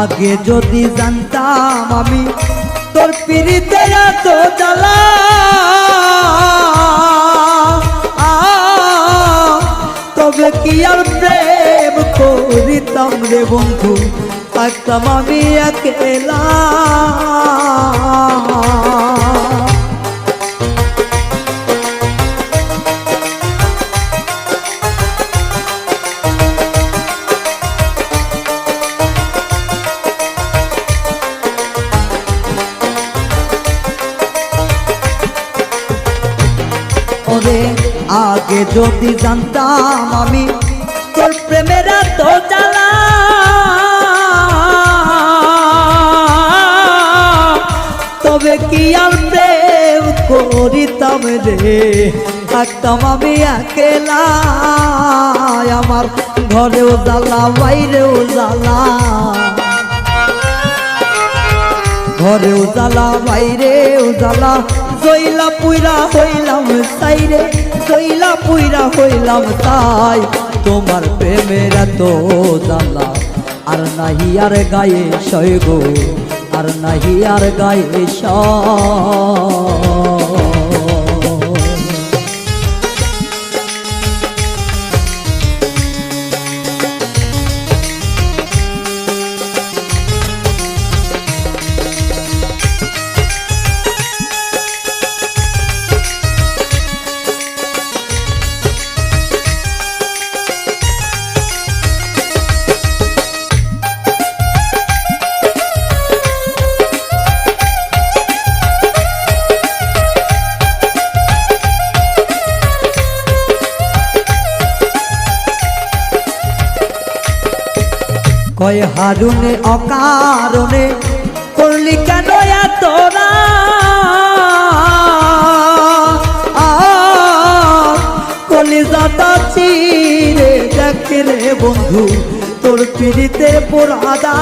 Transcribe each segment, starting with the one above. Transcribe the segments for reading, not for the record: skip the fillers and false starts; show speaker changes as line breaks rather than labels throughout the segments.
আগে যদি জানতাম আমি তোর পিরিতে এত জ্বালা, তবে কি আর প্রেম করিতাম রে বন্ধু, থাকতাম আমি একলা। ওরে আগে যদি জানতাম আমি তোর প্রেমের এত জ্বালা, তবে কি আর প্রেম করিতাম রে, থাকতাম আমি একলা। আমার ঘরেও জ্বালা বাইরেও জ্বালা, ঘরেও জ্বালা বাইরেও জ্বালা, জইলা পুইরা হইলাম সাইরে, জইলা পুইরা হইলাম তাই। তোমার প্রেমের এত জ্বালা আর নাহি আর গায়ে সয় গো, আর নাহি আর গায়ে সয়। কয় হারুনে অকারণে করলি কেন তোরা, কলিজাটা চিরে দেখে রে বন্ধু তোর পিড়িতে পোড়াদা।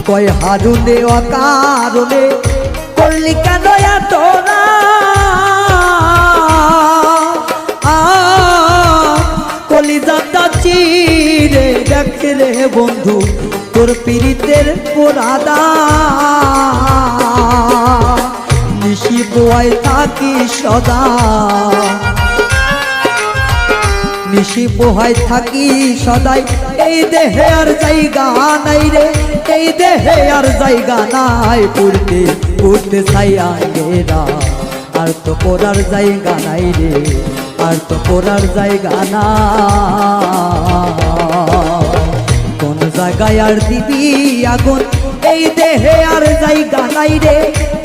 কয় হারুনে অকারণে করলি কেন তোরা, কলিজাটা চিরে দেখে রে বন্ধু তোর পিরিতের পোড়াদা। নিশি পোয়ায় থাকি সদা, নিশি পোহায় থাকি সদাই, এই দেহে আর জায়গা নাই রে, এই দেহে আর জায়গা নাই। পড়তে পড়তে ছাইয়া গেরা, আর তো পড়ার জায়গা নাই রে, আর তো পড়ার জায়গা না। কোন জায়গায় আর দিবি আগুন, এই দেহে আর জায়গা নাই রে,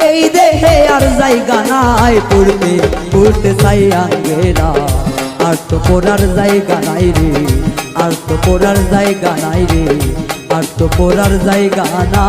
এই দেহে আর জায়গা নাই। পড়তে পড়তে ছাইয়া গেরা, আর তো পড়ার জায়গা নাই রে, আর তো পড়ার জায়গা নাই রে, আর তো পড়ার জায়গা না।